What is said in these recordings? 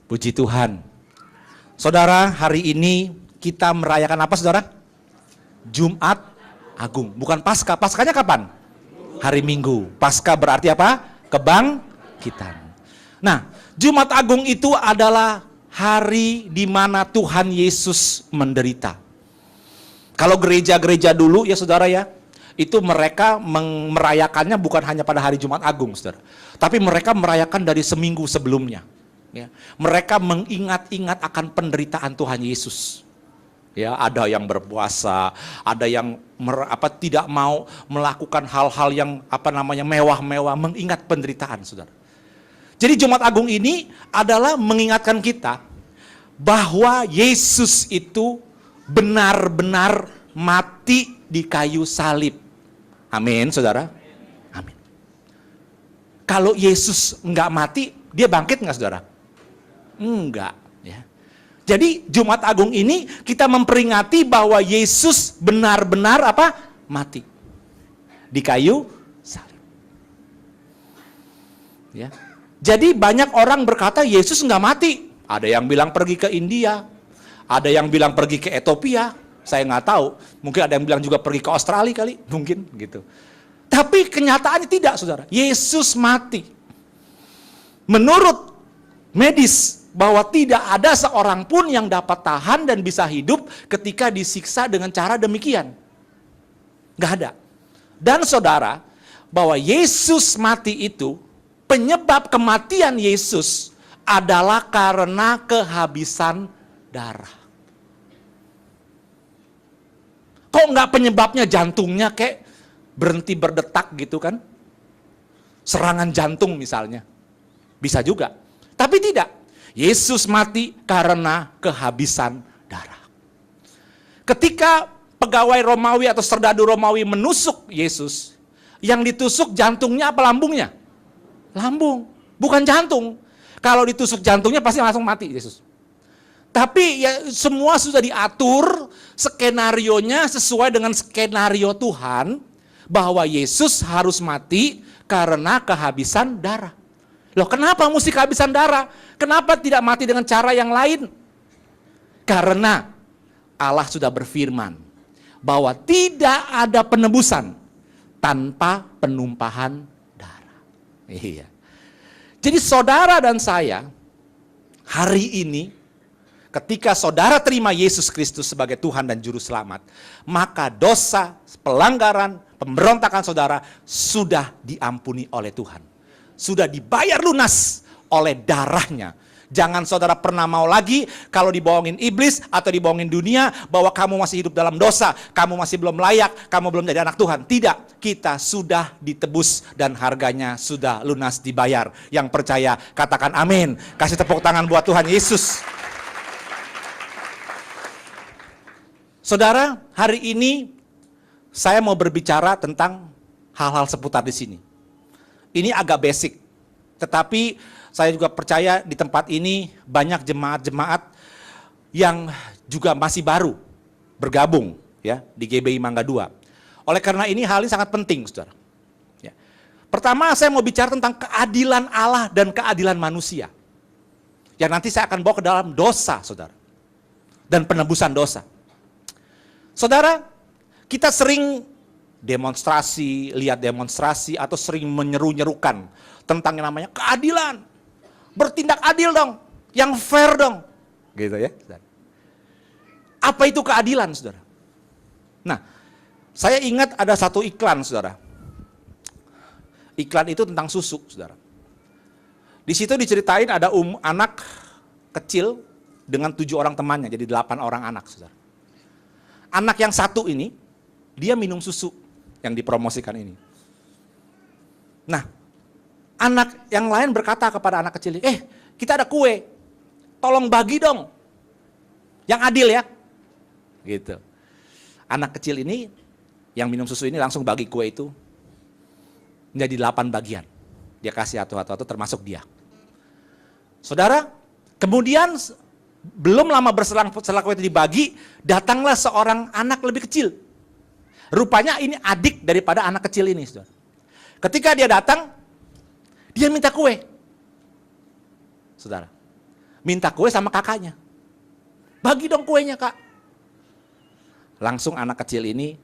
Puji Tuhan. Saudara, hari ini kita merayakan apa, saudara? Jumat Agung. Bukan Paskah. Paskahnya kapan? Hari Minggu. Paskah berarti apa? Kebangkitan. Nah, Jumat Agung itu adalah hari di mana Tuhan Yesus menderita. Kalau gereja-gereja dulu ya saudara ya, itu mereka merayakannya bukan hanya pada hari Jumat Agung, saudara. Tapi mereka merayakan dari seminggu sebelumnya. Ya, mereka mengingat-ingat akan penderitaan Tuhan Yesus. Ya, ada yang berpuasa, ada yang tidak mau melakukan hal-hal yang mewah-mewah, mengingat penderitaan, saudara. Jadi Jumat Agung ini adalah mengingatkan kita bahwa Yesus itu benar-benar mati di kayu salib. Amin, saudara. Amin. Kalau Yesus nggak mati, dia bangkit nggak, saudara? Enggak, ya. Jadi Jumat Agung ini kita memperingati bahwa Yesus benar-benar mati di kayu salib. Ya. Jadi banyak orang berkata Yesus nggak mati. Ada yang bilang pergi ke India, ada yang bilang pergi ke Ethiopia. Saya nggak tahu. Mungkin ada yang bilang juga pergi ke Australia kali, mungkin gitu. Tapi kenyataannya tidak, saudara. Yesus mati. Menurut medis, bahwa tidak ada seorang pun yang dapat tahan dan bisa hidup ketika disiksa dengan cara demikian. Nggak ada. Dan saudara, bahwa Yesus mati itu, penyebab kematian Yesus adalah karena kehabisan darah. Kok nggak penyebabnya jantungnya kayak berhenti berdetak gitu kan? Serangan jantung misalnya. Bisa juga. Tapi tidak. Yesus mati karena kehabisan darah. Ketika pegawai Romawi atau serdadu Romawi menusuk Yesus, yang ditusuk jantungnya apa lambungnya? Lambung, bukan jantung. Kalau ditusuk jantungnya pasti langsung mati Yesus. Tapi ya semua sudah diatur, skenarionya sesuai dengan skenario Tuhan, bahwa Yesus harus mati karena kehabisan darah. Loh, kenapa mesti kehabisan darah? Kenapa tidak mati dengan cara yang lain? Karena Allah sudah berfirman bahwa tidak ada penebusan tanpa penumpahan darah. Iya. Jadi saudara dan saya hari ini ketika saudara terima Yesus Kristus sebagai Tuhan dan Juru Selamat, maka dosa, pelanggaran, pemberontakan saudara sudah diampuni oleh Tuhan. Sudah dibayar lunas oleh darahnya. Jangan saudara pernah mau lagi kalau dibohongin iblis atau dibohongin dunia bahwa kamu masih hidup dalam dosa, kamu masih belum layak, kamu belum jadi anak Tuhan. Tidak, kita sudah ditebus dan harganya sudah lunas dibayar. Yang percaya katakan amin. Kasih tepuk tangan buat Tuhan Yesus. Saudara, hari ini saya mau berbicara tentang hal-hal seputar di sini. Ini agak basic, tetapi saya juga percaya di tempat ini banyak jemaat-jemaat yang juga masih baru bergabung ya di GBI Mangga 2. Oleh karena ini hal ini sangat penting, saudara. Ya. Pertama saya mau bicara tentang keadilan Allah dan keadilan manusia. Yang nanti saya akan bawa ke dalam dosa, saudara. Dan penebusan dosa. Saudara, kita sering demonstrasi, lihat demonstrasi, atau sering menyeru-nyerukan tentang yang namanya keadilan. Bertindak adil dong, yang fair dong. Gitu ya. Apa itu keadilan, saudara? Nah, saya ingat ada satu iklan, saudara. Iklan itu tentang susu, saudara. Di situ diceritain ada anak kecil dengan 7 orang temannya, jadi 8 orang anak, saudara. Anak yang satu ini, dia minum susu yang dipromosikan ini. Nah, anak yang lain berkata kepada anak kecil, kita ada kue, tolong bagi dong, yang adil ya. Gitu. Anak kecil ini, yang minum susu ini langsung bagi kue itu, menjadi 8 bagian. Dia kasih satu-satu termasuk dia. Saudara, kemudian belum lama berselang setelah kue itu dibagi, datanglah seorang anak lebih kecil. Rupanya ini adik daripada anak kecil ini, saudara. Ketika dia datang, dia minta kue. Saudara, minta kue sama kakaknya. Bagi dong kuenya, Kak. Langsung anak kecil ini,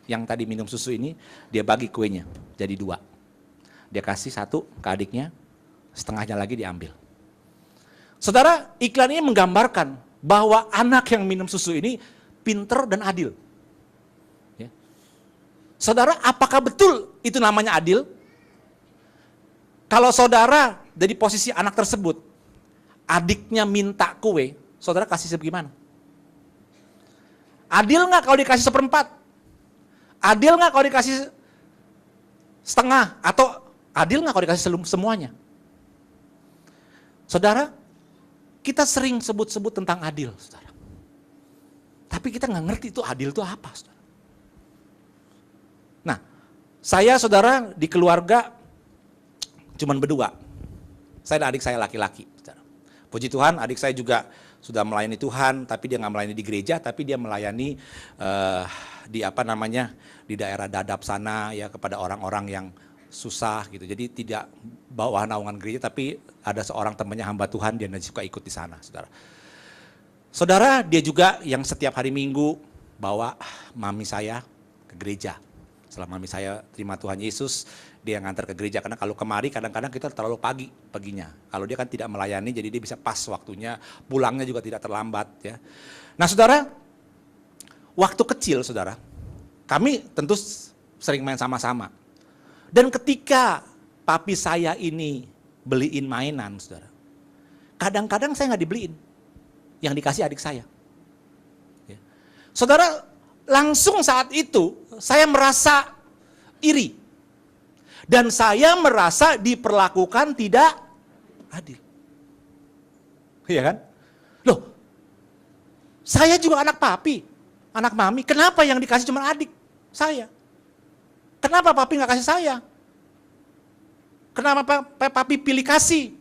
yang tadi minum susu ini, dia bagi kuenya jadi 2. Dia kasih 1 ke adiknya, setengahnya lagi diambil. Saudara, iklan ini menggambarkan bahwa anak yang minum susu ini pinter dan adil. Ya. Saudara, apakah betul itu namanya adil? Kalau saudara dari posisi anak tersebut, adiknya minta kue, saudara kasih sebagaimana? Adil nggak kalau dikasih 1/4? Adil nggak kalau dikasih setengah? Atau adil nggak kalau dikasih semuanya? Saudara, kita sering sebut-sebut tentang adil, saudara. Tapi kita nggak ngerti itu adil itu apa, saudara. Nah, saya saudara di keluarga cuman berdua. Saya dan adik saya laki-laki. Puji Tuhan, adik saya juga sudah melayani Tuhan, tapi dia nggak melayani di gereja, tapi dia melayani di daerah Dadap sana ya, kepada orang-orang yang susah gitu. Jadi tidak bawa naungan gereja, tapi ada seorang temannya hamba Tuhan, dia suka ikut di sana, saudara. Saudara, dia juga yang setiap hari Minggu bawa mami saya ke gereja. Setelah mami saya terima Tuhan Yesus, dia ngantar ke gereja, karena kalau kemari kadang-kadang kita terlalu pagi paginya. Kalau dia kan tidak melayani, jadi dia bisa pas waktunya, pulangnya juga tidak terlambat ya. Nah saudara, waktu kecil saudara, kami tentu sering main sama-sama. Dan ketika papi saya ini beliin mainan saudara, kadang-kadang saya nggak dibeliin, yang dikasih adik saya. Ya. Saudara, langsung saat itu saya merasa iri. Dan saya merasa diperlakukan tidak adil. Iya kan? Loh, saya juga anak papi, anak mami. Kenapa yang dikasih cuma adik saya? Kenapa papi nggak kasih saya? Kenapa papi pilih kasih?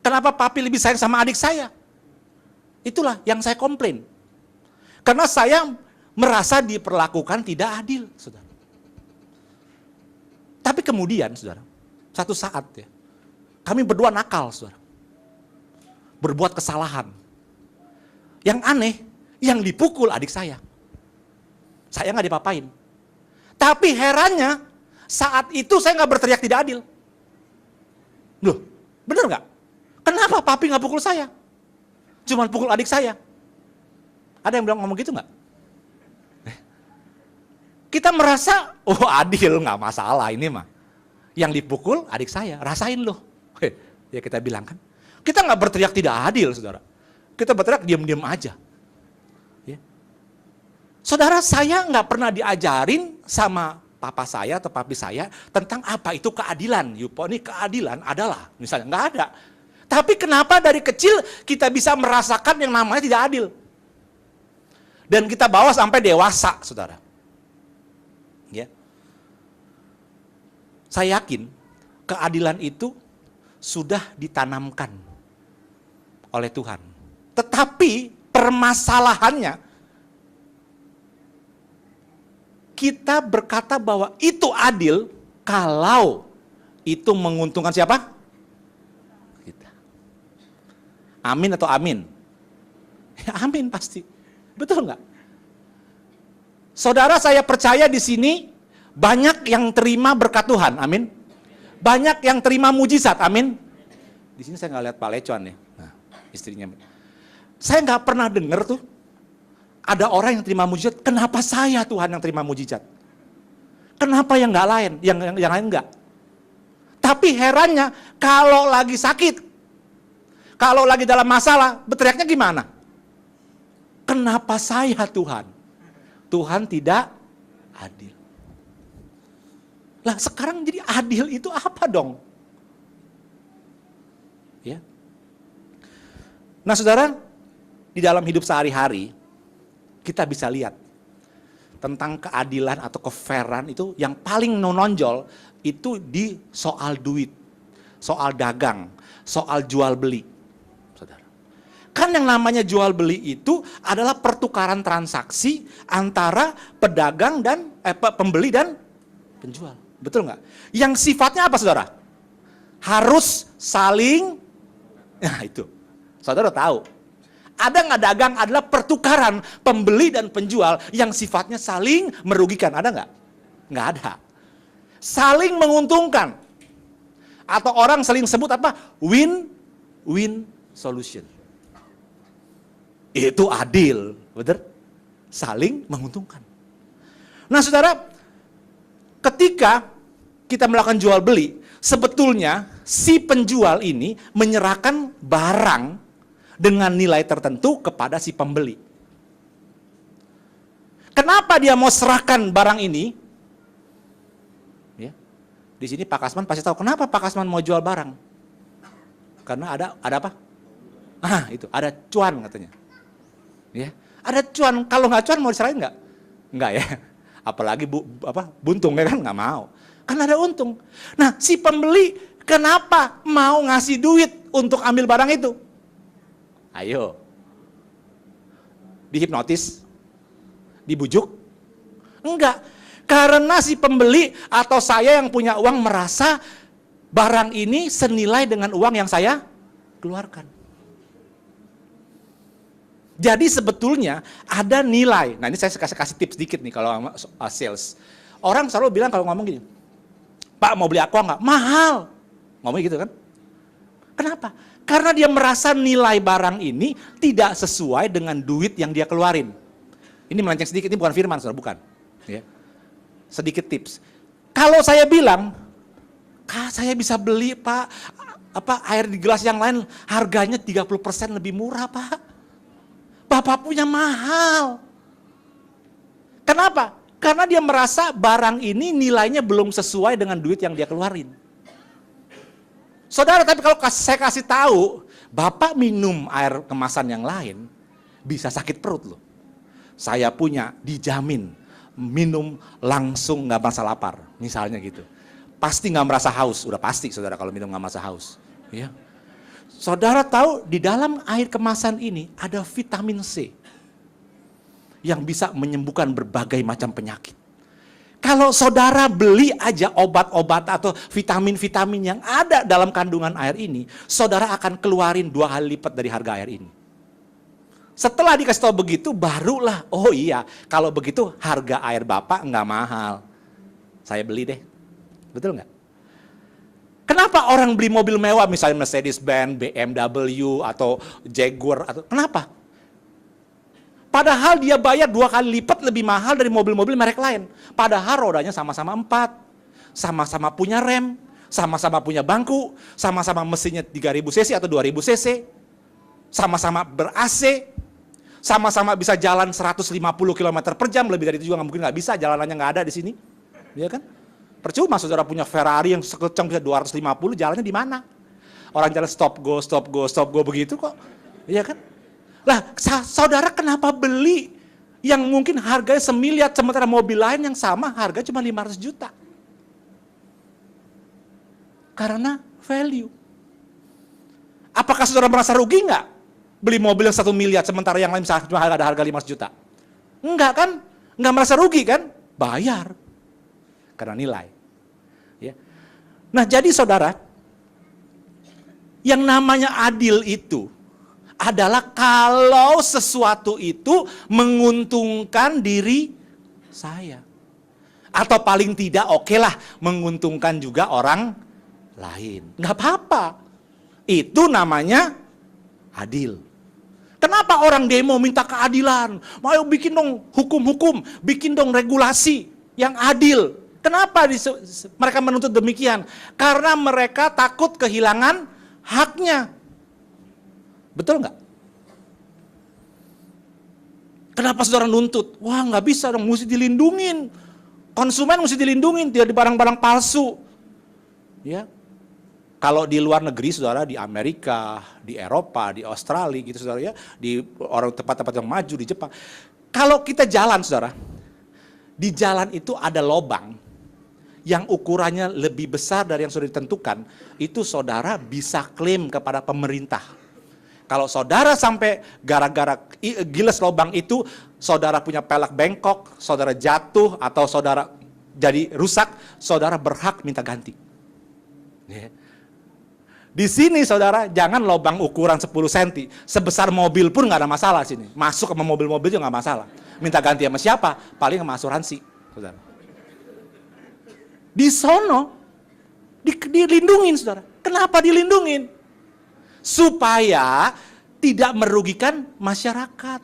Kenapa papi lebih sayang sama adik saya? Itulah yang saya komplain. Karena saya merasa diperlakukan tidak adil, saudara. Tapi kemudian, saudara, satu saat ya, kami berdua nakal, saudara. Berbuat kesalahan. Yang aneh, yang dipukul adik saya. Saya nggak dipapain. Tapi herannya, saat itu saya nggak berteriak tidak adil. Loh, bener nggak? Kenapa papi nggak pukul saya? Cuman pukul adik saya. Ada yang bilang ngomong gitu nggak? Kita merasa, oh adil, nggak masalah ini mah. Yang dipukul adik saya, rasain loh. Ya kita bilang kan. Kita nggak berteriak tidak adil, saudara. Kita berteriak diam-diam aja. Ya. Saudara, saya nggak pernah diajarin sama papa saya atau papi saya tentang apa itu keadilan. Yupo, ini keadilan adalah, misalnya nggak ada. Tapi kenapa dari kecil kita bisa merasakan yang namanya tidak adil? Dan kita bawa sampai dewasa, saudara. Ya. Saya yakin keadilan itu sudah ditanamkan oleh Tuhan. Tetapi permasalahannya, kita berkata bahwa itu adil kalau itu menguntungkan siapa? Kita. Amin atau amin? Ya, amin pasti. Betul nggak? Saudara, saya percaya di sini banyak yang terima berkat Tuhan, amin. Banyak yang terima mujizat, amin. Di sini saya nggak lihat Pak Lecon ya, nah, istrinya. Saya nggak pernah dengar tuh ada orang yang terima mujizat. Kenapa saya Tuhan yang terima mujizat? Kenapa yang nggak lain, yang lain nggak? Tapi herannya kalau lagi sakit, kalau lagi dalam masalah, berteriaknya gimana? Kenapa saya Tuhan? Tuhan tidak adil. Lah sekarang jadi adil itu apa dong? Ya. Nah saudara, di dalam hidup sehari-hari, kita bisa lihat tentang keadilan atau kefairan itu yang paling menonjol itu di soal duit, soal dagang, soal jual beli. Kan yang namanya jual beli itu adalah pertukaran transaksi antara pedagang dan pembeli dan penjual. Betul nggak? Yang sifatnya apa saudara? Harus saling, nah itu, Saudara tahu, ada nggak dagang adalah pertukaran pembeli dan penjual yang sifatnya saling merugikan. Ada nggak? Nggak ada. Saling menguntungkan. Atau orang saling sebut apa? Win-win solution. Itu adil, betul? Saling menguntungkan. Nah saudara, ketika kita melakukan jual beli, sebetulnya si penjual ini menyerahkan barang dengan nilai tertentu kepada si pembeli. Kenapa dia mau serahkan barang ini? Ya. Di sini Pak Kasman pasti tahu kenapa Pak Kasman mau jual barang. Karena ada apa? Itu ada cuan katanya. Ya, ada cuan. Kalau nggak cuan mau diserahin nggak? Nggak ya. Apalagi buntung ya kan nggak mau. Kan ada untung. Nah si pembeli kenapa mau ngasih duit untuk ambil barang itu? Ayo. Dihipnotis? Dibujuk? Enggak. Karena si pembeli atau saya yang punya uang merasa barang ini senilai dengan uang yang saya keluarkan. Jadi sebetulnya ada nilai. Nah ini saya kasih tips sedikit nih kalau sales. Orang selalu bilang kalau ngomong gini, Pak mau beli aqua nggak? Mahal. Ngomong gitu kan? Kenapa? Karena dia merasa nilai barang ini tidak sesuai dengan duit yang dia keluarin. Ini melenceng sedikit, ini bukan firman, saudara, bukan. Ya. Sedikit tips. Kalau saya bilang, saya bisa beli Pak, air di gelas yang lain harganya 30% lebih murah Pak. Bapak punya mahal. Kenapa? Karena dia merasa barang ini nilainya belum sesuai dengan duit yang dia keluarin. Saudara, tapi kalau saya kasih tahu, Bapak minum air kemasan yang lain, bisa sakit perut loh. Saya punya, dijamin, minum langsung nggak merasa lapar, misalnya gitu. Pasti nggak merasa haus, udah pasti saudara kalau minum nggak merasa haus. Ya. Saudara tahu di dalam air kemasan ini ada vitamin C yang bisa menyembuhkan berbagai macam penyakit. Kalau saudara beli aja obat-obat atau vitamin-vitamin yang ada dalam kandungan air ini, saudara akan keluarin 2 kali lipat dari harga air ini. Setelah dikasih tahu begitu, barulah, oh iya, kalau begitu harga air Bapak nggak mahal. Saya beli deh. Betul nggak? Kenapa orang beli mobil mewah, misalnya Mercedes-Benz, BMW, atau Jaguar, kenapa? Padahal dia bayar 2 kali lipat lebih mahal dari mobil-mobil merek lain. Padahal rodanya sama-sama 4, sama-sama punya rem, sama-sama punya bangku, sama-sama mesinnya 3000 cc atau 2000 cc, sama-sama ber-AC, sama-sama bisa jalan 150 km per jam, lebih dari itu juga mungkin nggak bisa, jalanannya nggak ada di sini. Ya kan? Percuma saudara punya Ferrari yang sekecang bisa 250, jalannya di mana? Orang jalan stop go begitu kok. Iya kan? Lah, saudara kenapa beli yang mungkin harganya semiliar, sementara mobil lain yang sama harga cuma 500 juta? Karena value. Apakah saudara merasa rugi nggak? Beli mobil yang 1 miliar, sementara yang lain cuma ada harga 500 juta? Enggak kan? Enggak merasa rugi kan? Bayar. Karena nilai. Ya. Nah jadi saudara, yang namanya adil itu adalah kalau sesuatu itu menguntungkan diri saya. Atau paling tidak okelah menguntungkan juga orang lain. Nggak apa-apa. Itu namanya adil. Kenapa orang demo minta keadilan? Mau bikin dong hukum-hukum, bikin dong regulasi yang adil. Kenapa mereka menuntut demikian? Karena mereka takut kehilangan haknya. Betul nggak? Kenapa saudara nuntut? Wah nggak bisa dong, mesti dilindungin. Konsumen mesti dilindungin, tidak di barang-barang palsu. Ya. Kalau di luar negeri, saudara, di Amerika, di Eropa, di Australia, gitu saudara ya, di orang tempat-tempat yang maju, di Jepang. Kalau kita jalan, saudara, di jalan itu ada lobang yang ukurannya lebih besar dari yang sudah ditentukan, itu saudara bisa klaim kepada pemerintah. Kalau saudara sampai gara-gara giles lobang itu, saudara punya pelek bengkok, saudara jatuh, atau saudara jadi rusak, saudara berhak minta ganti. Di sini saudara, jangan lubang ukuran 10 cm. Sebesar mobil pun nggak ada masalah sini. Masuk sama mobil-mobil juga nggak masalah. Minta ganti sama siapa? Paling sama asuransi. Saudara. Di sono, dilindungin saudara. Kenapa dilindungin? Supaya tidak merugikan masyarakat.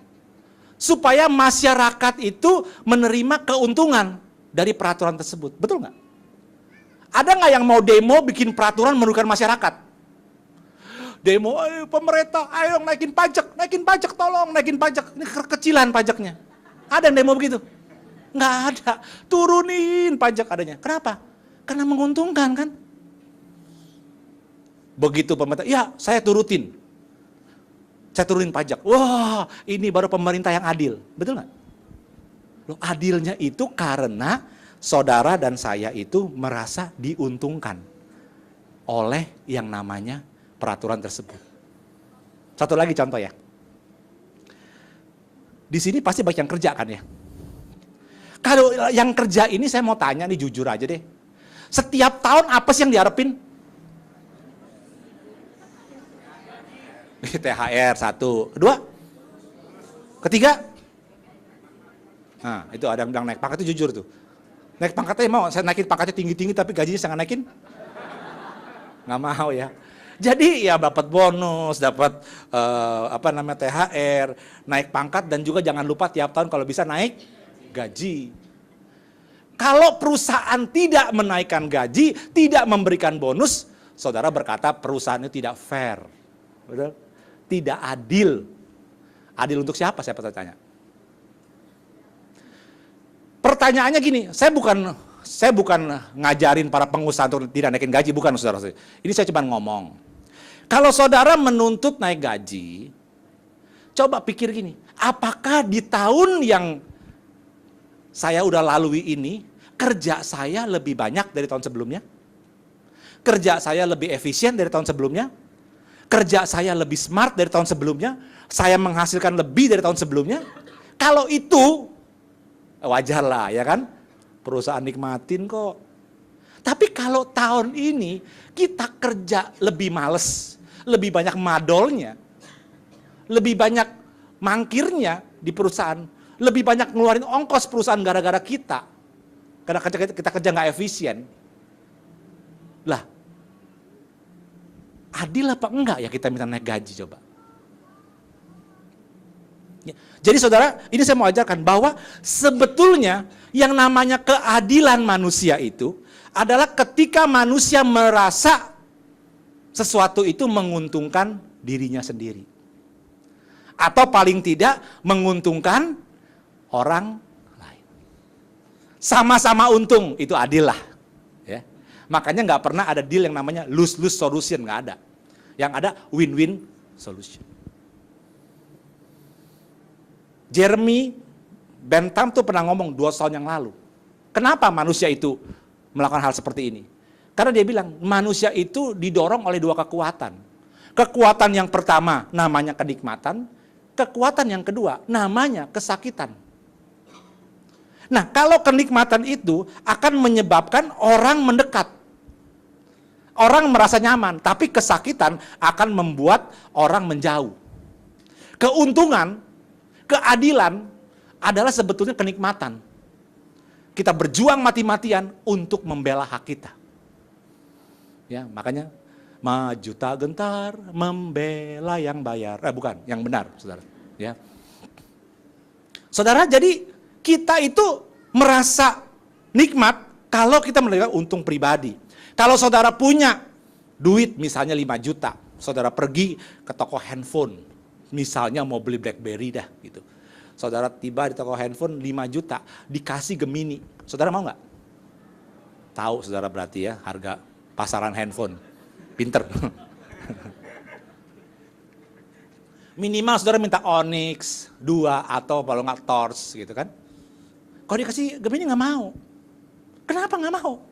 Supaya masyarakat itu menerima keuntungan dari peraturan tersebut. Betul nggak? Ada nggak yang mau demo bikin peraturan merugikan masyarakat? Demo, ayo pemerintah, ayo naikin pajak tolong, naikin pajak. Ini kekecilan pajaknya. Ada yang demo begitu? Nggak ada. Turunin pajak adanya. Kenapa? Karena menguntungkan kan? Begitu pemerintah, ya saya turutin. Saya turunin pajak. Wah, ini baru pemerintah yang adil. Betul nggak? Loh, adilnya itu karena saudara dan saya itu merasa diuntungkan oleh yang namanya peraturan tersebut. Satu lagi contoh ya. Di sini pasti banyak yang kerja kan ya. Kalau yang kerja ini saya mau tanya nih jujur aja deh. Setiap tahun apa sih yang diharapin? THR 1, 2, ketiga. Nah itu ada yang bilang naik pangkat itu jujur tuh. Naik pangkatnya mau, saya naikin pangkatnya tinggi-tinggi tapi gajinya saya nggak naikin. Nggak mau ya. Jadi ya dapat bonus, dapat THR, naik pangkat dan juga jangan lupa tiap tahun kalau bisa naik gaji. Kalau perusahaan tidak menaikkan gaji, tidak memberikan bonus, saudara berkata perusahaan itu tidak fair. Betul? Tidak adil. Adil untuk siapa saya bertanya? Pertanyaannya gini, saya bukan ngajarin para pengusaha untuk tidak naikin gaji, bukan saudara. Ini saya cuma ngomong. Kalau saudara menuntut naik gaji, coba pikir gini, apakah di tahun yang saya udah lalui ini, kerja saya lebih banyak dari tahun sebelumnya? Kerja saya lebih efisien dari tahun sebelumnya? Kerja saya lebih smart dari tahun sebelumnya? Saya menghasilkan lebih dari tahun sebelumnya? Kalau itu, wajar lah ya kan? Perusahaan nikmatin kok. Tapi kalau tahun ini kita kerja lebih males, lebih banyak madolnya, lebih banyak mangkirnya di perusahaan, lebih banyak ngeluarin ongkos perusahaan gara-gara kita. Karena kita kerja nggak efisien. Lah, adil apa enggak ya kita minta naik gaji coba? Ya. Jadi saudara, ini saya mau ajarkan bahwa sebetulnya yang namanya keadilan manusia itu adalah ketika manusia merasa sesuatu itu menguntungkan dirinya sendiri. Atau paling tidak menguntungkan orang lain. Sama-sama untung, itu adil lah. Ya. Makanya nggak pernah ada deal yang namanya lose-lose solution, nggak ada. Yang ada win-win solution. Jeremy Bentham tuh pernah ngomong 2 tahun yang lalu. Kenapa manusia itu melakukan hal seperti ini? Karena dia bilang manusia itu didorong oleh 2 kekuatan. Kekuatan yang pertama namanya kenikmatan, kekuatan yang kedua namanya kesakitan. Nah, kalau kenikmatan itu akan menyebabkan orang mendekat. Orang merasa nyaman, tapi kesakitan akan membuat orang menjauh. Keuntungan, keadilan adalah sebetulnya kenikmatan. Kita berjuang mati-matian untuk membela hak kita. Ya, makanya maju tak gentar membela yang bayar. Bukan, yang benar, Saudara, ya. Saudara, jadi kita itu merasa nikmat kalau kita menerima untung pribadi. Kalau saudara punya duit misalnya 5 juta, saudara pergi ke toko handphone, misalnya mau beli BlackBerry dah gitu. Saudara tiba di toko handphone 5 juta, dikasih Gemini. Saudara mau nggak? Tahu saudara berarti ya harga pasaran handphone. Pinter. Minimal saudara minta Onyx 2 atau kalau nggak Torch gitu kan. Kalau dikasih Gemini nggak mau. Kenapa nggak mau?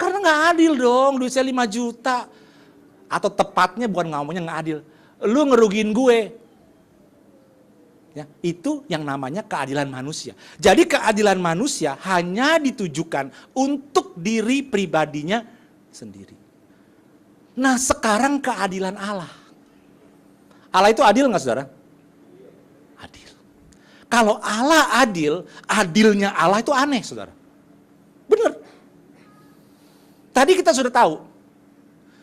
Karena nggak adil dong, duit saya 5 juta. Atau tepatnya bukan ngomongnya nggak adil. Lu ngerugiin gue. Ya, itu yang namanya keadilan manusia. Jadi keadilan manusia hanya ditujukan untuk diri pribadinya sendiri. Nah sekarang keadilan Allah. Allah itu adil nggak saudara? Adil. Kalau Allah adil, adilnya Allah itu aneh saudara. Benar. Tadi kita sudah tahu,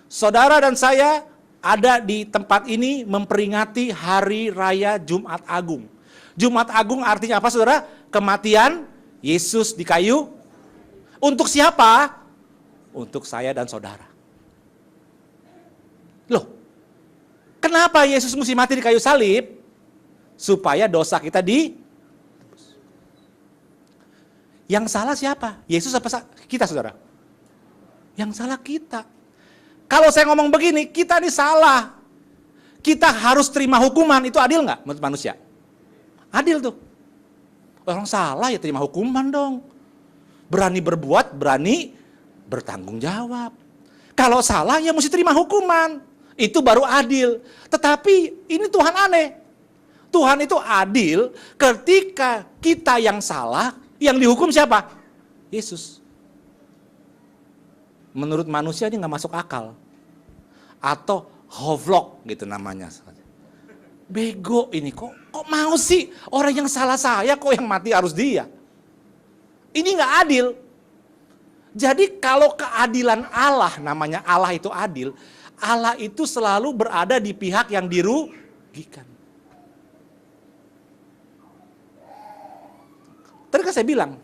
saudara dan saya ada di tempat ini memperingati Hari Raya Jumat Agung. Jumat Agung artinya apa saudara? Kematian Yesus di kayu. Untuk siapa? Untuk saya dan saudara. Loh, kenapa Yesus mesti mati di kayu salib? Supaya dosa kita Yang salah siapa? Yesus apa kita saudara? Yang salah kita. Kalau saya ngomong begini, kita ini salah. Kita harus terima hukuman, itu adil nggak menurut manusia? Adil tuh. Orang salah ya terima hukuman dong. Berani berbuat, berani bertanggung jawab. Kalau salah ya mesti terima hukuman. Itu baru adil. Tetapi ini Tuhan aneh. Tuhan itu adil ketika kita yang salah, yang dihukum siapa? Yesus. Menurut manusia ini nggak masuk akal. Atau hovlok gitu namanya. Bego ini kok mau sih orang yang salah saya kok yang mati harus dia. Ini nggak adil. Jadi kalau keadilan Allah, namanya Allah itu adil, Allah itu selalu berada di pihak yang dirugikan. Tadi kan saya bilang,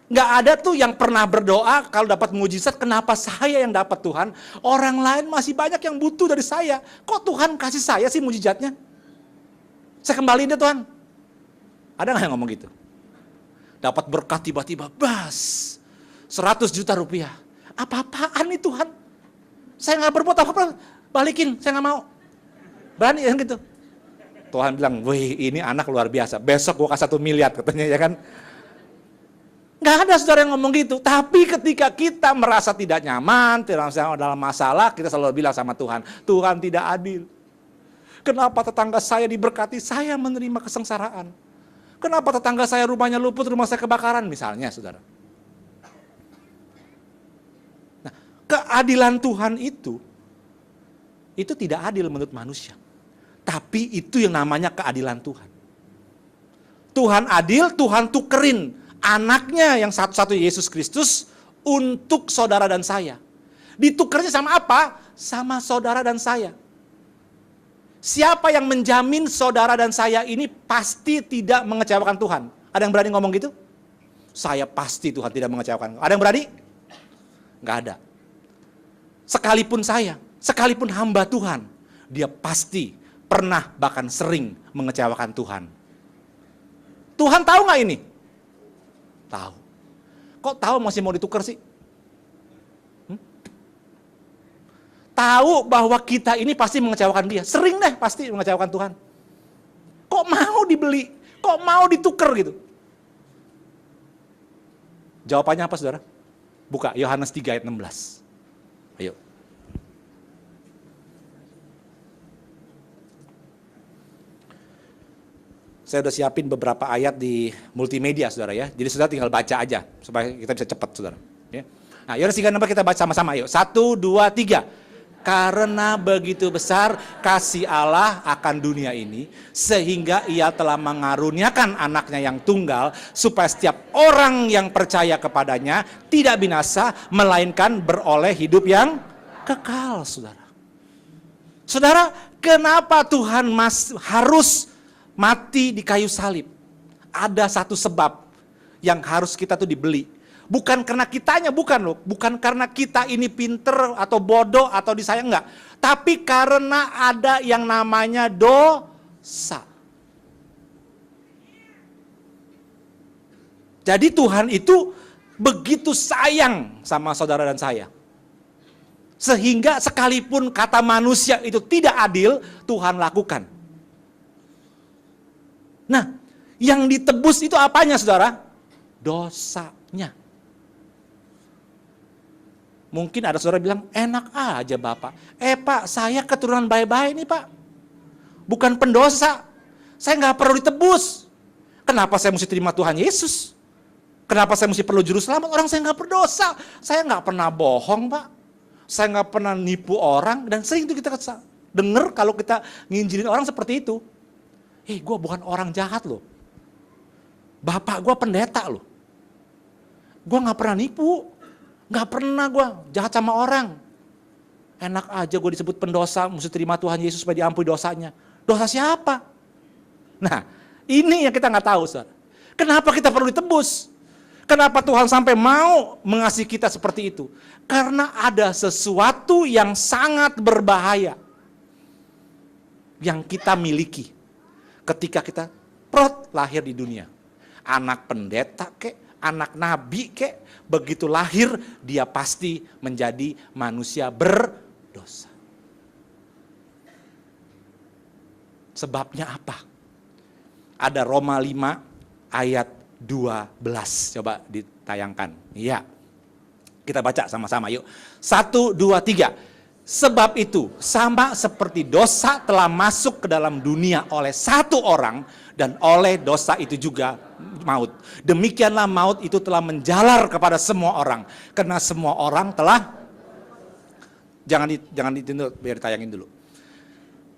nggak ada tuh yang pernah berdoa kalau dapat mujizat, kenapa saya yang dapat Tuhan? Orang lain masih banyak yang butuh dari saya. Kok Tuhan kasih saya sih mujizatnya? Saya kembaliin deh Tuhan. Ada nggak yang ngomong gitu? Dapat berkat tiba-tiba, bas, 100 juta rupiah. Apa-apaan nih Tuhan? Saya nggak berbuat apa-apa, balikin, saya nggak mau. Berani kan gitu. Tuhan bilang, wih ini anak luar biasa, besok gua kasih 1 miliar katanya ya kan. Nggak ada saudara yang ngomong gitu. Tapi ketika kita merasa tidak nyaman, dalam masalah, kita selalu bilang sama Tuhan, Tuhan tidak adil. Kenapa tetangga saya diberkati, saya menerima kesengsaraan? Kenapa tetangga saya rumahnya luput, rumah saya kebakaran misalnya saudara. Nah, keadilan Tuhan itu tidak adil menurut manusia. Tapi itu yang namanya keadilan Tuhan. Tuhan adil, Tuhan tukerin anaknya yang satu-satu Yesus Kristus untuk saudara dan saya. Ditukernya sama apa? Sama saudara dan saya. Siapa yang menjamin saudara dan saya ini pasti tidak mengecewakan Tuhan? Ada yang berani ngomong gitu? Saya pasti Tuhan tidak mengecewakan. Ada yang berani? Nggak ada. Sekalipun saya, sekalipun hamba Tuhan, dia pasti pernah bahkan sering mengecewakan Tuhan. Tuhan tahu nggak ini? Tahu. Kok tahu masih mau ditukar sih? Tahu bahwa kita ini pasti mengecewakan dia. Sering deh pasti mengecewakan Tuhan. Kok mau dibeli? Kok mau ditukar gitu? Jawabannya apa saudara? Buka Yohanes 3 ayat 16. Ayo. Saya udah siapin beberapa ayat di multimedia saudara ya. Jadi saudara tinggal baca aja supaya kita bisa cepat saudara. Ya. Nah Yohanes 3 kita baca sama-sama yuk. 1, 2, 3. Karena begitu besar kasih Allah akan dunia ini, sehingga ia telah mengaruniakan anaknya yang tunggal, supaya setiap orang yang percaya kepadanya tidak binasa, melainkan beroleh hidup yang kekal, saudara. Saudara, kenapa Tuhan harus mati di kayu salib? Ada satu sebab yang harus kita tuh dibeli. Bukan karena kitanya, bukan loh. Bukan karena kita ini pinter atau bodoh atau disayang, enggak. Tapi karena ada yang namanya dosa. Jadi Tuhan itu begitu sayang sama saudara dan saya. Sehingga sekalipun kata manusia itu tidak adil, Tuhan lakukan. Nah, yang ditebus itu apanya saudara? Dosanya. Mungkin ada saudara bilang, enak aja Bapak. Pak, saya keturunan baik-baik nih Pak. Bukan pendosa. Saya nggak perlu ditebus. Kenapa saya mesti terima Tuhan Yesus? Kenapa saya mesti perlu juru selamat? Orang saya nggak berdosa. Saya nggak pernah bohong Pak. saya nggak pernah nipu orang, dan sering itu kita dengar kalau kita nginjilin orang seperti itu. Gue bukan orang jahat loh. Bapak gue pendeta loh. Gue nggak pernah nipu, nggak pernah gue jahat sama orang. Enak aja gue disebut pendosa, mesti terima Tuhan Yesus supaya diampuni dosanya. Dosa siapa? Nah, ini yang kita nggak tahu, saudara. Kenapa kita perlu ditebus? Kenapa Tuhan sampai mau mengasihi kita seperti itu? Karena ada sesuatu yang sangat berbahaya yang kita miliki ketika kita lahir di dunia. Anak pendeta kek, anak nabi kek, begitu lahir dia pasti menjadi manusia berdosa. Sebabnya apa? Ada Roma 5 ayat 12. Coba ditayangkan. Iya. Kita baca sama-sama yuk. 1, 2, 3. Sebab itu, sama seperti dosa telah masuk ke dalam dunia oleh satu orang, dan oleh dosa itu juga maut. Demikianlah maut itu telah menjalar kepada semua orang, karena semua orang telah, jangan ditunduk, biar ditayangin dulu.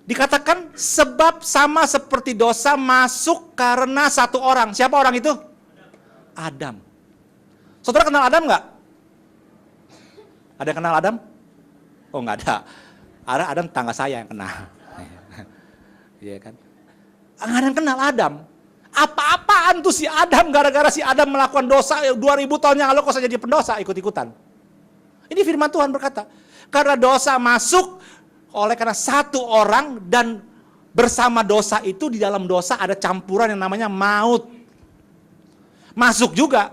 Dikatakan sebab sama seperti dosa masuk karena satu orang. Siapa orang itu? Adam. Saudara kenal Adam nggak? Ada yang kenal Adam? Oh nggak ada. Ada Adam tetangga saya yang kenal. Iya kan? Nggak ada yang kenal Adam. Apa-apaan tuh si Adam, gara-gara si Adam melakukan dosa 2000 tahun yang lalu kok saya jadi pendosa ikut-ikutan. Ini firman Tuhan berkata, karena dosa masuk karena satu orang, dan bersama dosa itu di dalam dosa ada campuran yang namanya maut. Masuk juga.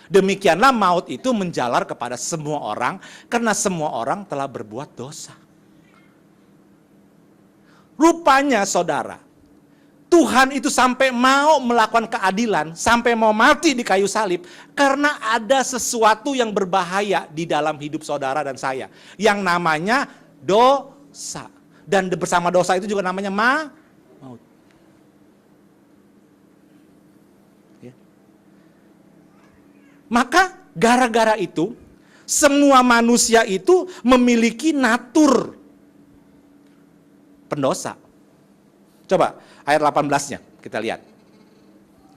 Demikianlah maut itu menjalar kepada semua orang, karena semua orang telah berbuat dosa. Rupanya saudara, Tuhan itu sampai mau melakukan keadilan, sampai mau mati di kayu salib, karena ada sesuatu yang berbahaya di dalam hidup saudara dan saya, yang namanya dosa. Dan bersama dosa itu juga namanya maut. Ya. Maka gara-gara itu, semua manusia itu memiliki natur pendosa. Coba ayat 18-nya kita lihat.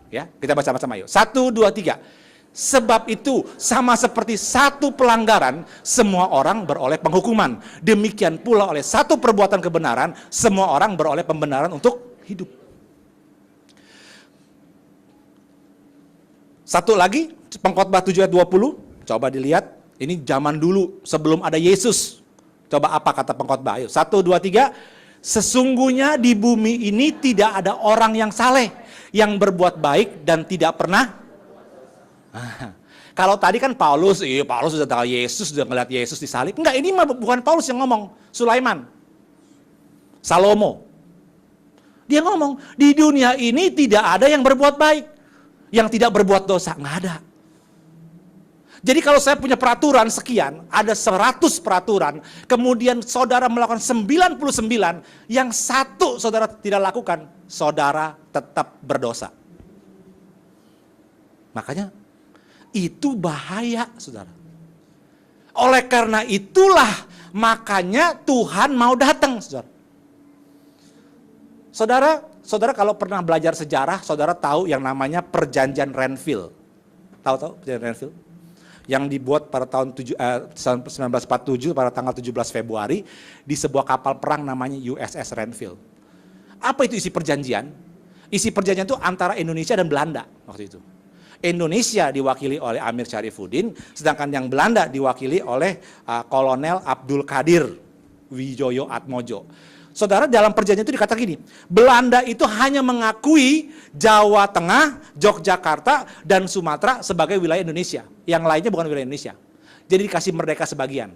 Ya, kita baca sama-sama yuk. 1, 2, 3. Sebab itu sama seperti satu pelanggaran, semua orang beroleh penghukuman. Demikian pula oleh satu perbuatan kebenaran, semua orang beroleh pembenaran untuk hidup. Satu lagi, Pengkhotbah 7 ayat 20. Coba dilihat, ini zaman dulu sebelum ada Yesus. Coba apa kata pengkhotbah? Ayo, 1, 2, 3. Sesungguhnya di bumi ini tidak ada orang yang saleh, yang berbuat baik dan tidak pernah. Kalau tadi kan Paulus sudah tahu Yesus, sudah melihat Yesus disalib. Enggak, ini bukan Paulus yang ngomong, Sulaiman, Salomo. Dia ngomong, di dunia ini tidak ada yang berbuat baik, yang tidak berbuat dosa, enggak ada. Jadi kalau saya punya peraturan sekian, ada 100 peraturan, kemudian saudara melakukan 99, yang satu saudara tidak lakukan, saudara tetap berdosa. Makanya itu bahaya, saudara. Oleh karena itulah, makanya Tuhan mau datang, saudara. Saudara kalau pernah belajar sejarah, saudara tahu yang namanya Perjanjian Renville. Tahu Perjanjian Renville? Yang dibuat pada tahun 1947 pada tanggal 17 Februari di sebuah kapal perang namanya USS Renville. Apa itu isi perjanjian? Isi perjanjian itu antara Indonesia dan Belanda waktu itu. Indonesia diwakili oleh Amir Syarifuddin, sedangkan yang Belanda diwakili oleh Kolonel Abdul Qadir Wijoyo Atmojo. Saudara, dalam perjanjian itu dikatakan gini, Belanda itu hanya mengakui Jawa Tengah, Yogyakarta, dan Sumatera sebagai wilayah Indonesia. Yang lainnya bukan wilayah Indonesia. Jadi dikasih merdeka sebagian.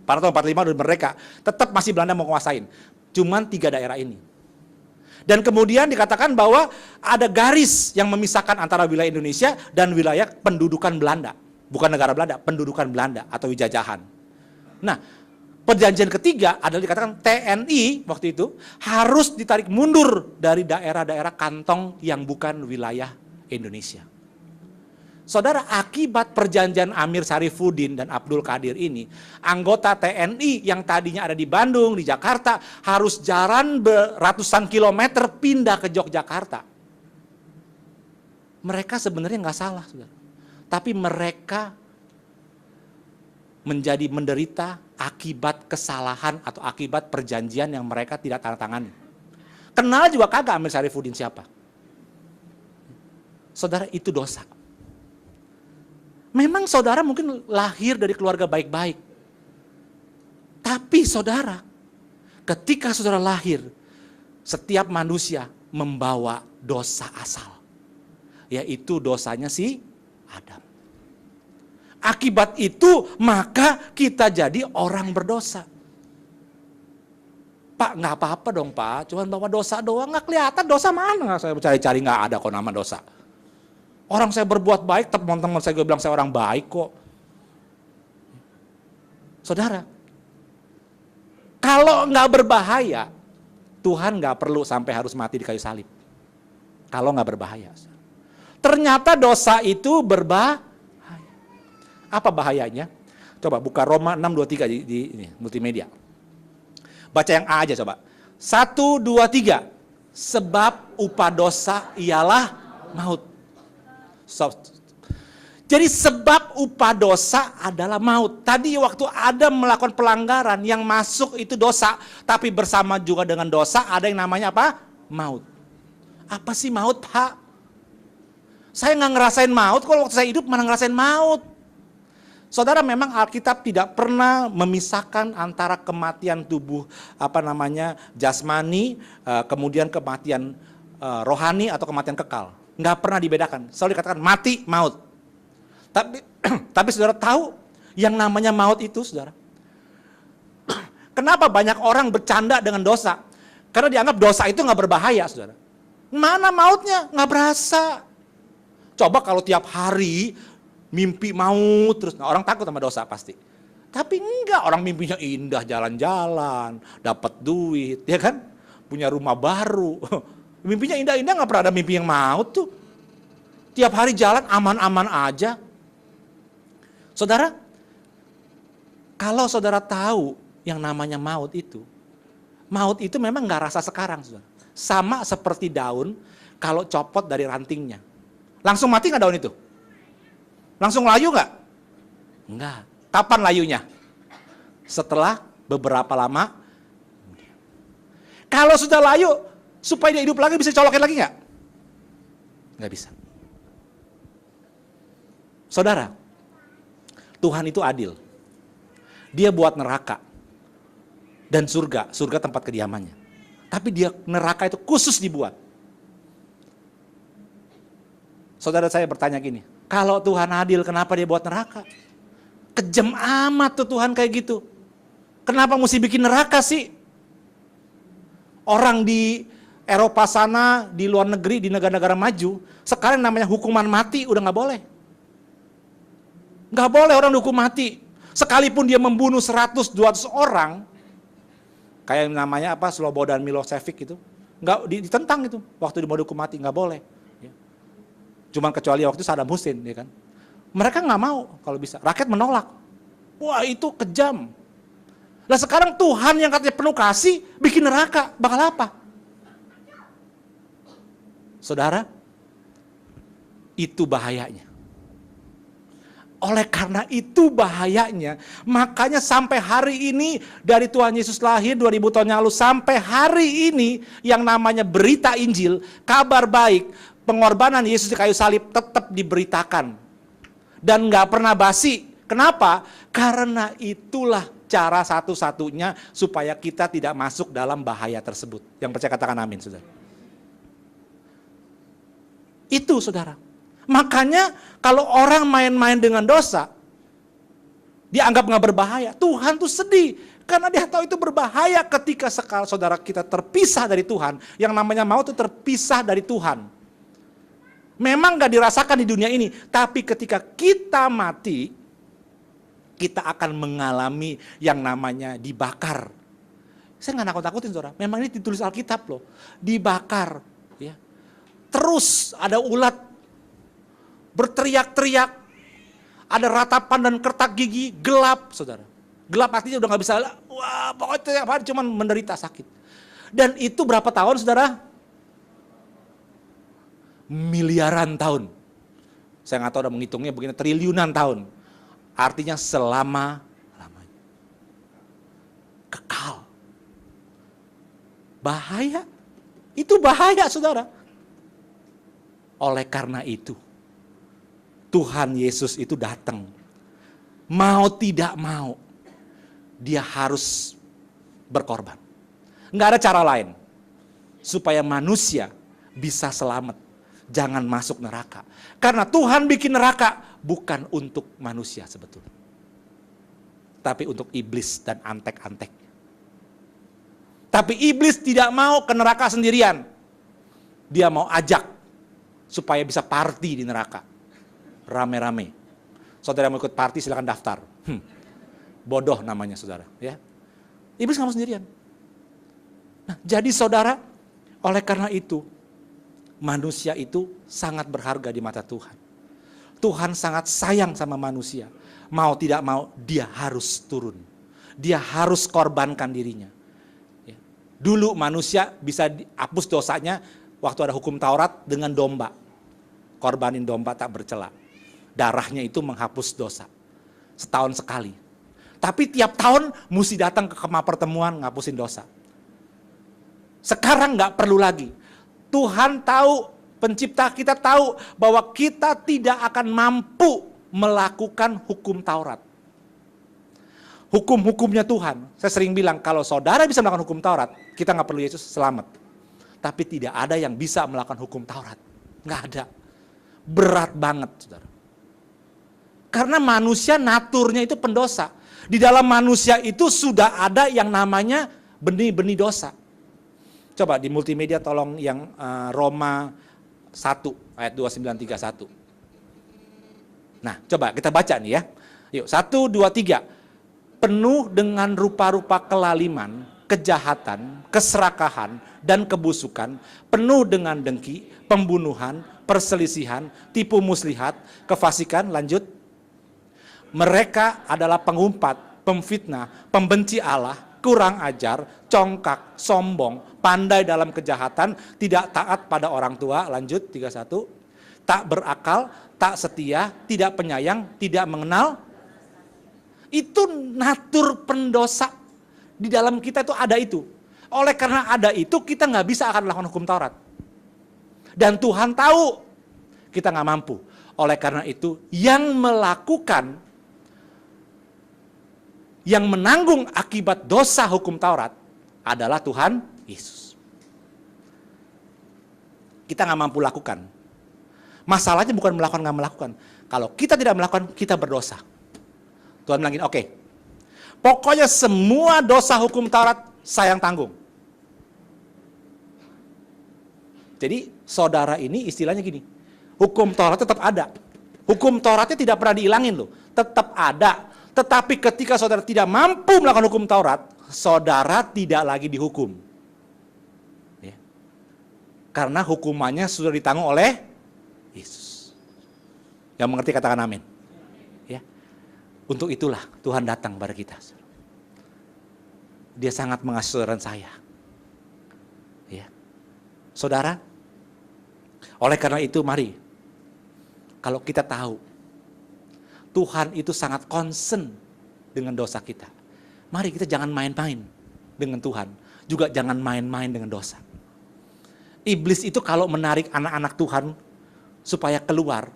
Pada tahun 45 udah merdeka, tetap masih Belanda mau menguasain. Cuman 3 daerah ini. Dan kemudian dikatakan bahwa ada garis yang memisahkan antara wilayah Indonesia dan wilayah pendudukan Belanda. Bukan negara Belanda, pendudukan Belanda atau jajahan. Nah, perjanjian ketiga adalah dikatakan TNI waktu itu harus ditarik mundur dari daerah-daerah kantong yang bukan wilayah Indonesia. Saudara, akibat perjanjian Amir Syarifuddin dan Abdul Qadir ini, anggota TNI yang tadinya ada di Bandung, di Jakarta, harus jalan beratusan kilometer pindah ke Yogyakarta. Mereka sebenarnya nggak salah, saudara. Tapi mereka menjadi menderita akibat kesalahan atau akibat perjanjian yang mereka tidak tanda tangani. Kenal juga kagak Amir Syarifuddin siapa. Saudara, itu dosa. Memang saudara mungkin lahir dari keluarga baik-baik. Tapi saudara, ketika saudara lahir, setiap manusia membawa dosa asal. Yaitu dosanya si Adam. Akibat itu maka kita jadi orang berdosa. Pak, nggak apa-apa dong Pak, cuma bawa dosa doang, nggak kelihatan dosa mana. Saya cari-cari nggak ada kok nama dosa. Orang saya berbuat baik, teman-teman saya bilang saya orang baik kok. Saudara, kalau nggak berbahaya, Tuhan nggak perlu sampai harus mati di kayu salib. Kalau nggak berbahaya. Ternyata dosa itu berbahaya. Apa bahayanya? Coba buka Roma 6:23 di ini, multimedia. Baca yang A aja coba. 1, 2, 3. Sebab upah dosa ialah maut. Jadi sebab upah dosa adalah maut. Tadi waktu Adam melakukan pelanggaran, yang masuk itu dosa. Tapi bersama juga dengan dosa ada yang namanya apa? Maut. Apa sih maut, Pak? Saya nggak ngerasain maut, kalau waktu saya hidup mana ngerasain maut. Saudara, memang Alkitab tidak pernah memisahkan antara kematian tubuh, jasmani, kemudian kematian rohani atau kematian kekal. Nggak pernah dibedakan. Selalu dikatakan mati, maut. Tapi saudara tahu yang namanya maut itu, saudara? Kenapa banyak orang bercanda dengan dosa? Karena dianggap dosa itu nggak berbahaya, saudara. Mana mautnya? Nggak berasa. Coba kalau tiap hari mimpi maut terus, orang takut sama dosa pasti. Tapi enggak, orang mimpinya indah, jalan-jalan, dapat duit, ya kan? Punya rumah baru. Mimpinya indah-indah, nggak pernah ada mimpi yang maut tuh. Tiap hari jalan aman-aman aja. Saudara, kalau saudara tahu yang namanya maut itu memang nggak rasa sekarang, saudara. Sama seperti daun kalau copot dari rantingnya. Langsung mati nggak daun itu? Langsung layu nggak? Enggak. Kapan layunya? Setelah beberapa lama. Kalau sudah layu, supaya dia hidup lagi bisa colokin lagi nggak? Nggak bisa. Saudara, Tuhan itu adil. Dia buat neraka dan surga tempat kediamannya. Tapi neraka itu khusus dibuat. Saudara, saya bertanya gini, kalau Tuhan adil, kenapa dia buat neraka? Kejam amat tuh Tuhan kayak gitu. Kenapa mesti bikin neraka sih? Orang di Eropa sana, di luar negeri, di negara-negara maju, sekarang namanya hukuman mati udah nggak boleh. Nggak boleh orang dihukum mati. Sekalipun dia membunuh 100-200 orang, kayak namanya Slobodan Milosevic itu, nggak ditentang itu waktu dia mau dihukum mati, nggak boleh. Cuman kecuali waktu Saddam Hussein, ya kan? Mereka nggak mau kalau bisa. Rakyat menolak. Wah, itu kejam. Nah sekarang Tuhan yang katanya penuh kasih bikin neraka, bakal apa? Saudara, itu bahayanya. Oleh karena itu bahayanya, makanya sampai hari ini dari Tuhan Yesus lahir 2000 tahun yang lalu sampai hari ini yang namanya berita Injil, kabar baik, pengorbanan Yesus di kayu salib tetap diberitakan. Dan nggak pernah basi. Kenapa? Karena itulah cara satu-satunya supaya kita tidak masuk dalam bahaya tersebut. Yang percaya katakan amin, saudara. Itu, saudara. Makanya kalau orang main-main dengan dosa, dianggap nggak berbahaya. Tuhan tuh sedih. Karena dia tahu itu berbahaya ketika saudara kita terpisah dari Tuhan. Yang namanya maut itu terpisah dari Tuhan. Memang gak dirasakan di dunia ini, tapi ketika kita mati, kita akan mengalami yang namanya dibakar. Saya gak nakut-nakutin, saudara. Memang ini ditulis Alkitab loh, dibakar. Ya. Terus ada ulat berteriak-teriak, ada ratapan dan kertak gigi, gelap, saudara. Gelap artinya udah gak bisa, wah pokoknya tiap hari cuma menderita sakit. Dan itu berapa tahun, saudara? Miliaran tahun. Saya nggak tahu udah menghitungnya begini, triliunan tahun. Artinya selama-lamanya. Kekal. Bahaya. Itu bahaya, saudara. Oleh karena itu, Tuhan Yesus itu datang. Mau tidak mau, dia harus berkorban. Nggak ada cara lain. Supaya manusia bisa selamat. Jangan masuk neraka. Karena Tuhan bikin neraka bukan untuk manusia sebetulnya. Tapi untuk iblis dan antek-antek. Tapi iblis tidak mau ke neraka sendirian. Dia mau ajak supaya bisa party di neraka. Rame-rame. Saudara mau ikut party silakan daftar. Bodoh namanya saudara. Ya. Iblis nggak mau sendirian. Nah, jadi saudara, oleh karena itu, manusia itu sangat berharga di mata Tuhan. Tuhan sangat sayang sama manusia. Mau tidak mau, dia harus turun. Dia harus korbankan dirinya. Ya. Dulu manusia bisa dihapus dosanya waktu ada hukum Taurat dengan domba. Korbanin domba tak bercela. Darahnya itu menghapus dosa. Setahun sekali. Tapi tiap tahun mesti datang ke kemah pertemuan ngapusin dosa. Sekarang nggak perlu lagi. Tuhan tahu, pencipta kita tahu bahwa kita tidak akan mampu melakukan hukum Taurat. Hukum-hukumnya Tuhan. Saya sering bilang kalau saudara bisa melakukan hukum Taurat, kita nggak perlu Yesus, selamat. Tapi tidak ada yang bisa melakukan hukum Taurat. Nggak ada. Berat banget, saudara. Karena manusia naturnya itu pendosa. Di dalam manusia itu sudah ada yang namanya benih-benih dosa. Coba di multimedia tolong yang Roma 1 ayat 2931. Nah coba kita baca nih ya. Yuk 1, 2, 3. Penuh dengan rupa-rupa kelaliman, kejahatan, keserakahan, dan kebusukan. Penuh dengan dengki, pembunuhan, perselisihan, tipu muslihat, kefasikan, lanjut. Mereka adalah pengumpat, pemfitnah, pembenci Allah, kurang ajar, congkak, sombong, pandai dalam kejahatan, tidak taat pada orang tua, lanjut 31, tak berakal, tak setia, tidak penyayang, tidak mengenal. Itu natur pendosa di dalam kita itu ada itu. Oleh karena ada itu kita nggak bisa akan melakukan hukum Taurat. Dan Tuhan tahu kita nggak mampu. Oleh karena itu yang melakukan, yang menanggung akibat dosa hukum Taurat adalah Tuhan Yesus. Kita nggak mampu lakukan. Masalahnya bukan melakukan nggak melakukan. Kalau kita tidak melakukan, kita berdosa. Tuhan bilang gini, oke. Pokoknya semua dosa hukum Taurat saya yang tanggung. Jadi saudara ini istilahnya gini, hukum Taurat tetap ada. Hukum Tauratnya tidak pernah dihilangin loh, tetap ada. Tetapi ketika saudara tidak mampu melakukan hukum Taurat, saudara tidak lagi dihukum. Ya. Karena hukumannya sudah ditanggung oleh Yesus. Yang mengerti katakan amin. Ya. Untuk itulah Tuhan datang pada kita. Dia sangat mengasihi saudara saya. Ya. Saudara, oleh karena itu mari, kalau kita tahu Tuhan itu sangat concern dengan dosa kita. Mari kita jangan main-main dengan Tuhan. Juga jangan main-main dengan dosa. Iblis itu kalau menarik anak-anak Tuhan supaya keluar,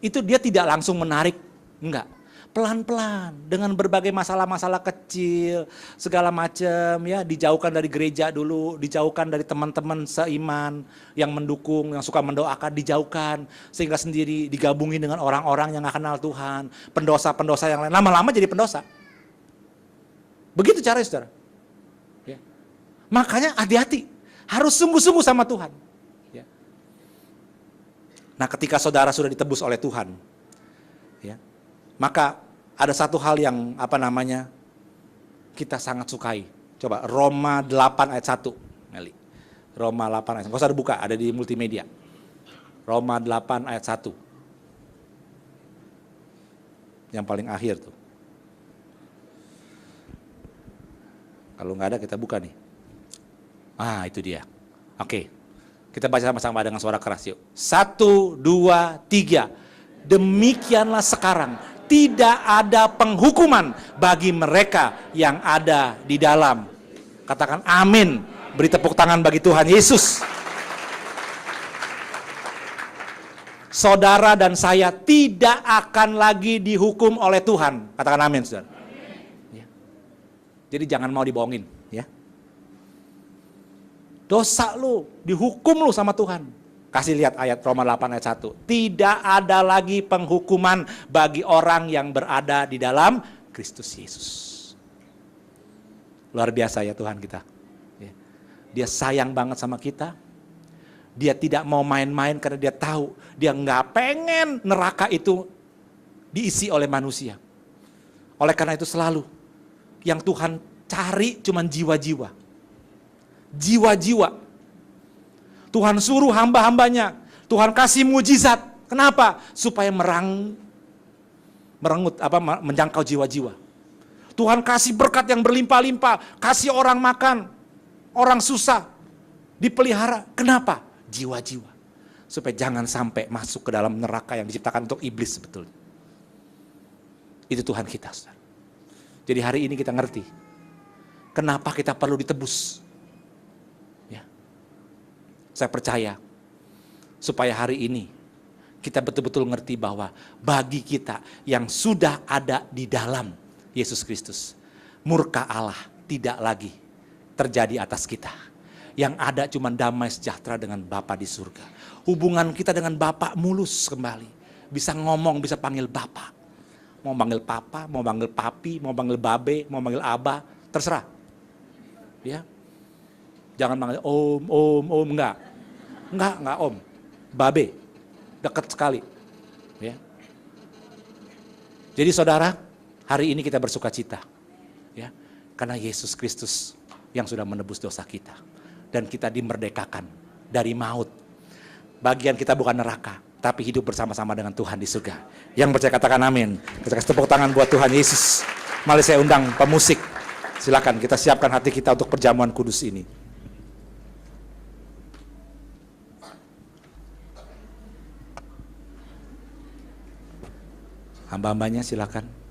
itu dia tidak langsung menarik. Enggak. Pelan-pelan dengan berbagai masalah-masalah kecil, segala macam ya, dijauhkan dari gereja dulu, dijauhkan dari teman-teman seiman yang mendukung, yang suka mendoakan, dijauhkan sehingga sendiri digabungin dengan orang-orang yang gak kenal Tuhan, pendosa-pendosa yang lain, lama-lama jadi pendosa. Begitu caranya saudara. Ya. Makanya hati-hati, harus sungguh-sungguh sama Tuhan. Ya. Nah ketika saudara sudah ditebus oleh Tuhan, ya, maka ada satu hal yang kita sangat sukai. Coba Roma 8 ayat 1. Meli. Roma 8 ayat 1. Gak usah dibuka, ada di multimedia. Roma 8 ayat 1. Yang paling akhir tuh. Kalau nggak ada kita buka nih. Ah, itu dia. Oke. Kita baca sama-sama dengan suara keras yuk. 1, 2, 3. Demikianlah sekarang tidak ada penghukuman bagi mereka yang ada di dalam. Katakan amin. Beri tepuk tangan bagi Tuhan Yesus. Saudara dan saya tidak akan lagi dihukum oleh Tuhan. Katakan amin, saudara. Ya. Jadi jangan mau dibohongin, ya. Dosa lu, dihukum lu sama Tuhan. Kasih lihat ayat Roma 8 ayat 1. Tidak ada lagi penghukuman bagi orang yang berada di dalam Kristus Yesus. Luar biasa ya Tuhan kita. Ya. Dia sayang banget sama kita. Dia tidak mau main-main karena dia tahu dia nggak pengen neraka itu diisi oleh manusia. Oleh karena itu selalu yang Tuhan cari cuman jiwa-jiwa. Jiwa-jiwa. Tuhan suruh hamba-hambanya. Tuhan kasih mujizat. Kenapa? Supaya menjangkau jiwa-jiwa. Tuhan kasih berkat yang berlimpah-limpah. Kasih orang makan. Orang susah. Dipelihara. Kenapa? Jiwa-jiwa. Supaya jangan sampai masuk ke dalam neraka yang diciptakan untuk iblis sebetulnya. Itu Tuhan kita, saudara. Jadi hari ini kita ngerti. Kenapa kita perlu ditebus. Ya. Saya percaya. Supaya hari ini kita betul-betul ngerti bahwa bagi kita yang sudah ada di dalam Yesus Kristus. Murka Allah tidak lagi terjadi atas kita. Yang ada cuma damai sejahtera dengan Bapa di surga. Hubungan kita dengan Bapa mulus kembali. Bisa ngomong, bisa panggil Bapa. Mau panggil Papa, mau panggil Papi, mau panggil Babe, mau panggil Aba, terserah. Ya. Jangan panggil Om, enggak. Enggak Om. Babe. Dekat sekali. Ya. Jadi saudara, hari ini kita bersuka cita. Ya. Karena Yesus Kristus yang sudah menebus dosa kita. Dan kita dimerdekakan dari maut. Bagian kita bukan neraka, tapi hidup bersama-sama dengan Tuhan di surga. Yang percaya katakan amin. Kita kasih tepuk tangan buat Tuhan Yesus. Mari saya undang pemusik. Silakan kita siapkan hati kita untuk perjamuan kudus ini. Hamba-hambanya silakan.